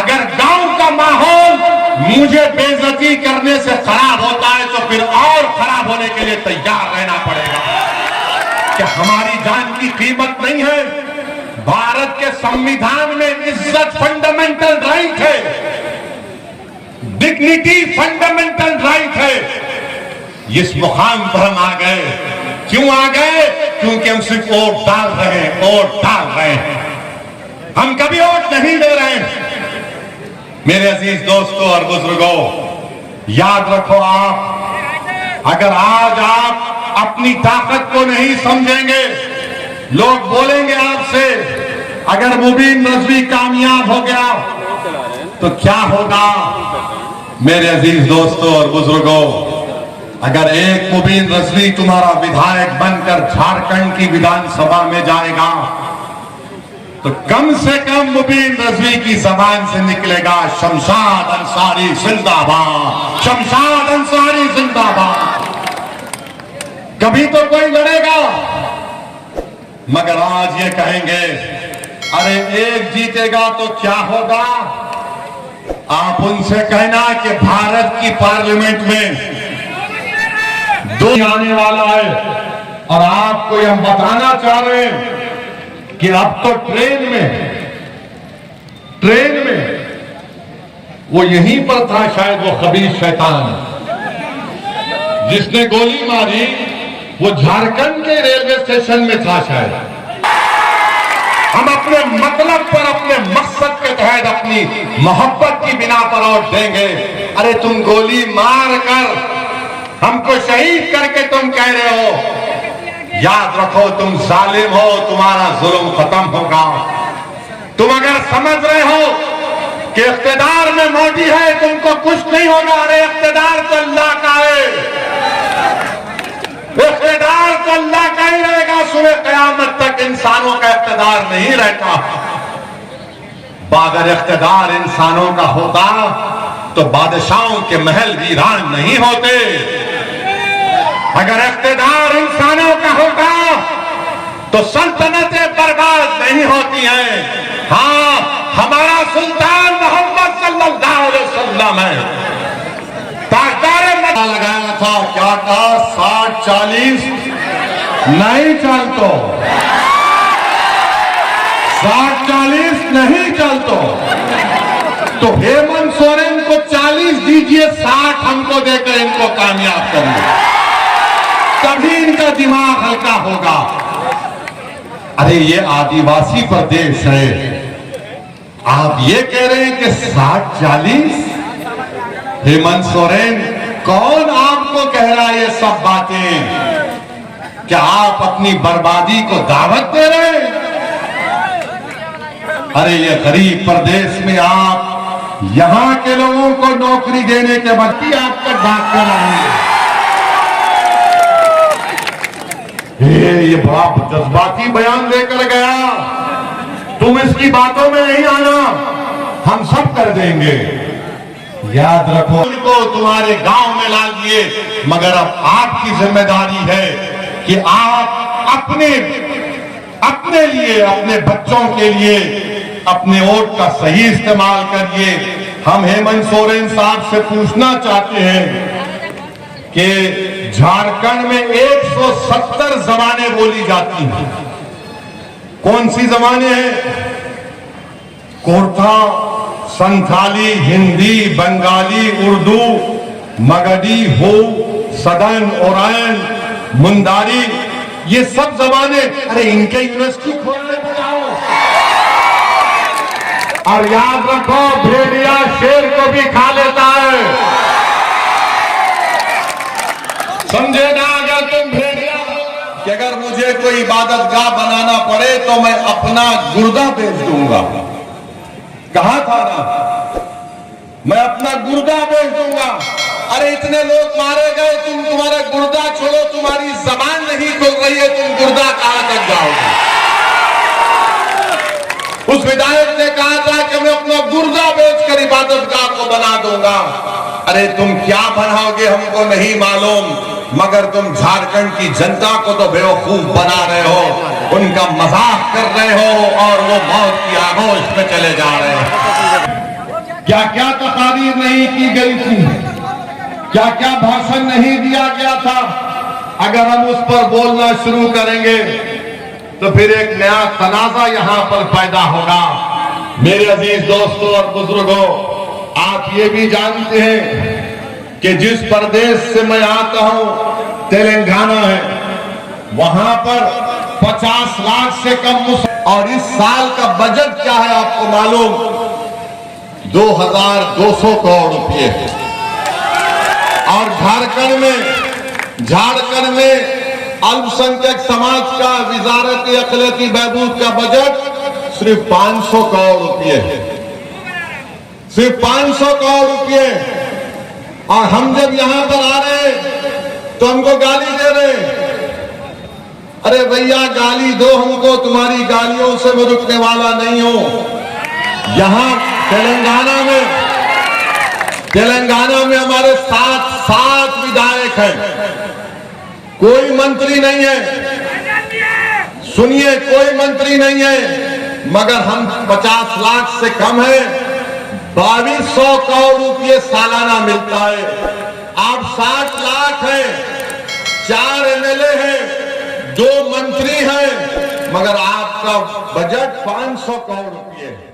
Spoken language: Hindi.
अगर गांव का माहौल मुझे बेइज्जती करने से खराब होता है तो फिर और खराब होने के लिए तैयार रहना पड़ेगा। कि हमारी जान की कीमत नहीं है। भारत के संविधान में इज्जत फंडामेंटल राइट है, डिग्निटी फंडामेंटल राइट है। इस मुकाम पर हम आ गए। क्यों आ गए? क्योंकि हम सिर्फ वोट डाल रहे हैं, वोट डाल रहे हैं, हम कभी वोट नहीं दे रहे हैं। मेरे अजीज दोस्तों और बुजुर्गों, याद रखो, आप अगर आज आप अपनी ताकत को नहीं समझेंगे, लोग बोलेंगे आपसे अगर मुबीन रजवी कामयाब हो गया तो क्या होगा। मेरे अजीज दोस्तों और बुजुर्गों, अगर एक मुबीन रजवी तुम्हारा विधायक बनकर झारखंड की विधानसभा में जाएगा तो कम से कम मुबीन रजवी की जबान से निकलेगा शमशाद अंसारी जिंदाबाद, शमशाद अंसारी जिंदाबाद। कभी तो कोई लड़ेगा, मगर आज ये कहेंगे अरे एक जीतेगा तो क्या होगा। आप उनसे कहना कि भारत की पार्लियामेंट में दो आने वाला है और आपको हम बताना चाह रहे हैं कि अब तो ट्रेन में वो यहीं पर था, शायद वो खबीस शैतान जिसने गोली मारी वो झारखंड के रेलवे स्टेशन में था शायद। हम अपने मतलब पर, अपने मकसद के तहत, अपनी मोहब्बत की बिना पर वोट देंगे। अरे तुम गोली मार कर हमको शहीद करके तुम कह रहे हो, याद रखो तुम जालिम हो, तुम्हारा जुल्म खत्म होगा। तुम अगर समझ रहे हो कि इख्तिदार में मोदी है तुमको कुछ नहीं होगा, अरे इख्तिदार तो अल्लाह का है, इख्तिदार तो अल्लाह का ही रहेगा। सुबह कयामत तक इंसानों का इख्तिदार नहीं रहता। अगर इख्तिदार इंसानों का होता तो बादशाहों के महल वीरान नहीं होते। अगर इख्तिदार इंसानों का होता तो सल्तनतें बर्बाद नहीं होती हैं। हाँ, हमारा सुल्तान मोहम्मद सल्लल्लाहु अलैहि वसल्लम है। ताजदारे मदा लगाया था, क्या कहा, 60-40 नहीं चलतो, 60-40 नहीं चलतो। तो हेमंत सोरेन को 40 दीजिए, 60 हमको देकर इनको कामयाब करिए, तभी इनका दिमाग हल्का होगा। अरे ये आदिवासी प्रदेश है, आप ये कह रहे हैं कि 60-40? हेमंत सोरेन, कौन आपको कह रहा है ये सब बातें? क्या आप अपनी बर्बादी को दावत दे रहे हैं? अरे ये गरीब प्रदेश में आप यहां के लोगों को नौकरी देने के बाद भी आप तक बात कर रहे हैं। ये बड़ा जज्बाती बयान लेकर गया, तुम इसकी बातों में नहीं आना, हम सब कर देंगे। याद रखो, इनको तुम्हारे गांव में ला दिए, मगर अब आपकी जिम्मेदारी है कि आप अपने लिए, अपने बच्चों के लिए अपने वोट का सही इस्तेमाल करिए। हम हेमंत सोरेन साहब से पूछना चाहते हैं कि झारखंड में 170 जबानें बोली जाती हैं। कौन सी जबानें हैं? कोरथा, संथाली, हिंदी, बंगाली, उर्दू, मगधी, हो, सदन, ओरायन, मुंदारी, ये सब जबानें। अरे इनके यूनिवर्सिटी खोलने को जाओ। और याद रखो, भेड़िया शेर को भी खा लेता है, समझे ना। अगर तुम भेड़िया कि अगर मुझे कोई इबादतगाह बनाना पड़े तो मैं अपना गुर्दा बेच दूंगा, कहा था ना, मैं अपना गुर्दा बेच दूंगा। अरे इतने लोग मारे गए, तुम्हारा गुर्दा छोड़ो, तुम्हारी जबान नहीं खुल रही है, तुम गुर्दा कहां तक जाओगे? उस विधायक ने कहा था कि मैं अपना गुर्दा बेचकर इबादतगाह को बना दूंगा। अरे तुम क्या बनाओगे हमको नहीं मालूम, मगर तुम झारखंड की जनता को तो बेवकूफ बना रहे हो, उनका मजाक कर रहे हो और वो मौत की आगोश में चले जा रहे हैं। क्या क्या तकारीर नहीं की गई थी, क्या क्या भाषण नहीं दिया गया था। अगर हम उस पर बोलना शुरू करेंगे तो फिर एक नया तनाजा यहां पर पैदा होगा। मेरे अजीज दोस्तों और बुजुर्गों, आप ये भी जानते हैं कि जिस प्रदेश से मैं आता हूं, तेलंगाना है, वहां पर 50 लाख से कम और इस साल का बजट क्या है आपको मालूम? 2200 करोड़ रुपए। और झारखंड में अल्पसंख्यक समाज का विजारत अखिलती बहबूद का बजट सिर्फ 500 करोड़ रुपए है, सिर्फ 500 करोड़ रुपए। और हम जब यहां पर आ रहे हैं तो हमको गाली दे रहे हैं। अरे भैया गाली दो हमको, तुम्हारी गालियों से मैं रुकने वाला नहीं हूं। यहां तेलंगाना में हमारे सात विधायक हैं, कोई मंत्री नहीं है। सुनिए, कोई मंत्री नहीं है, मगर हम 50 लाख से कम है। 2200 करोड़ रुपये सालाना मिलता है। आप 60 लाख है, 4 एमएलए हैं, 2 मंत्री हैं, मगर आपका बजट 500 करोड़ रुपये है।